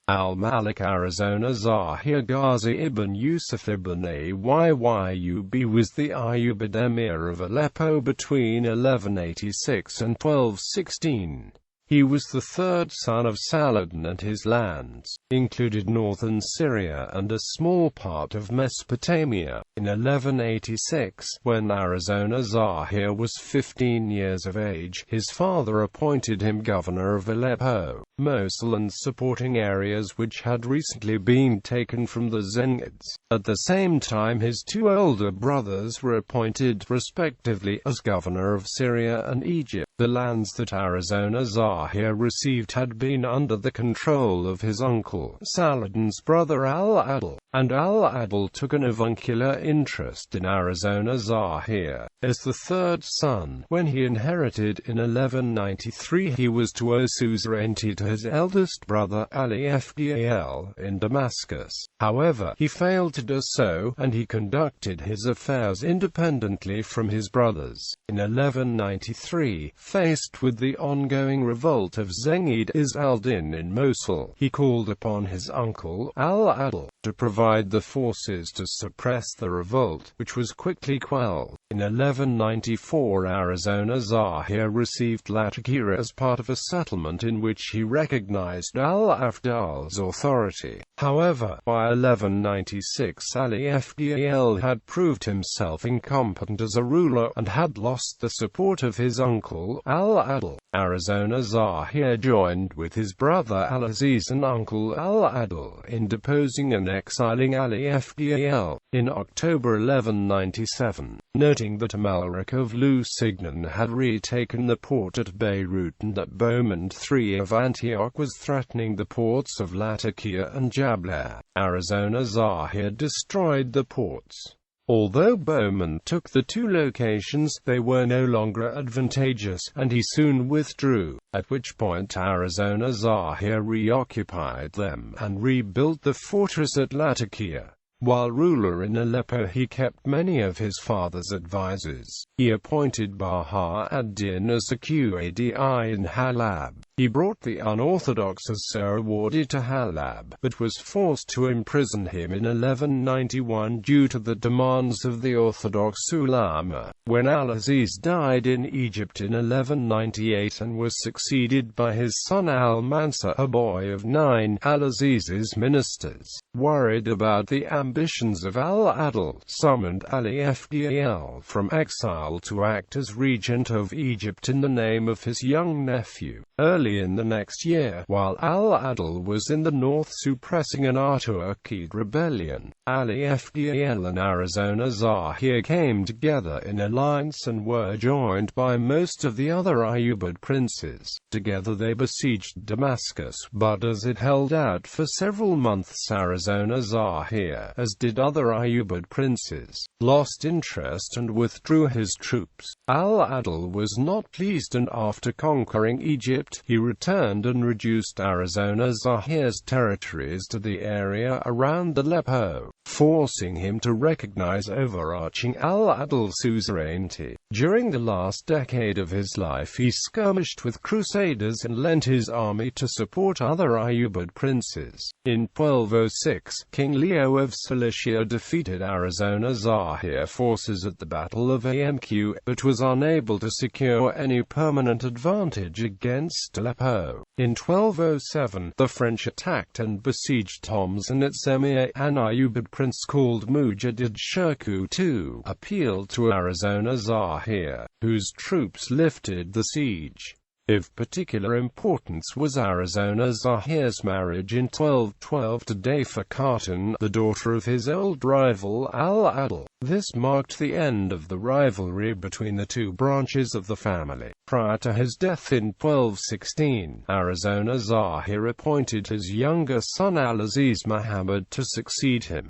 Al-Malik Az-Zahir Ghazi ibn Yusuf ibn Ayyub was the Ayyubid emir of Aleppo between 1186 and 1216. He was the third son of Saladin, and his lands included northern Syria and a small part of Mesopotamia. In 1186, when Az-Zahir was 15 years of age, his father appointed him governor of Aleppo, Mosul and supporting areas which had recently been taken from the Zengids. At the same time, his two older brothers were appointed respectively as governor of Syria and Egypt. The lands that Az-Zahir received had been under the control of his uncle, Saladin's brother Al-Adil, and Al-Adil took an avuncular interest in Az-Zahir. As the third son, when he inherited in 1193, he was to owe suzerainty to his eldest brother Ayyub in Damascus. However, he failed to do so, and he conducted his affairs independently from his brothers. In 1193, faced with the ongoing revolt of Zengids.At in Mosul, he called upon his uncle, Al-Adil, to provide the forces to suppress the revolt, which was quickly quelled. In 1194, Az-Zahir received Latakia as part of a settlement in which he recognized Al-Afdal's authority. However, by 1196 Al-Afdal had proved himself incompetent as a ruler, and had lost the support of his uncle, Al-Adil. Az-Zahir joined with his brother Al-Aziz and uncle Al-Adil in deposing and exiling Al-Afdal in October 1197, noting that Al-Malik of Lusignan had retaken the port at Beirut and that Bohemond III of Antioch was threatening the ports of Latakia and Jabla. Az-Zahir destroyed the ports. Although Bohemond took the two locations, they were no longer advantageous, and he soon withdrew, at which point Az-Zahir reoccupied them and rebuilt the fortress at Latakia. While ruler in Aleppo, he kept many of his father's advisors. He appointed Baha ad-Din as a Qadi in Halab. He brought the unorthodox As-Sarawadi to Halab, but was forced to imprison him in 1191 due to the demands of the orthodox ulama. When Al-Aziz died in Egypt in 1198 and was succeeded by his son Al-Mansur, a boy of 9, Al-Aziz's ministers, worried about the ambitions of Al-Adil, summoned Al-Afdal from exile to act as regent of Egypt in the name of his young nephew. Early in the next year, while Al-Adil was in the north suppressing an Artuakid rebellion, Al-Afdal and Az-Zahir came together in alliance and were joined by most of the other Ayyubid princes. Together they besieged Damascus, but as it held out for several months, Az-Zahir, as did other Ayyubid princes, lost interest and withdrew his troops. Al-Adil was not pleased, and after conquering Egypt, he returned and reduced Az-Zahir's territories to the area around Aleppo, forcing him to recognize overarching Al-Adil's suzerainty. During the last decade of his life, he skirmished with crusaders and lent his army to support other Ayyubid princes. In 1206, King Leo of Cilicia defeated Az-Zahir forces at the Battle of Amq, but was unable to secure any permanent advantage against Aleppo. In 1207, the French attacked and besieged Homs, and its emir, an Ayyubid prince called Mujaddid Shirkuh II, appealed to Az-Zahir, whose troops lifted the siege. Of particular importance was Az-Zahir's marriage in 1212 to Dayfa Khatun, the daughter of his old rival Al-Adil. This marked the end of the rivalry between the two branches of the family. Prior to his death in 1216, Az-Zahir appointed his younger son Al-Aziz Muhammad to succeed him.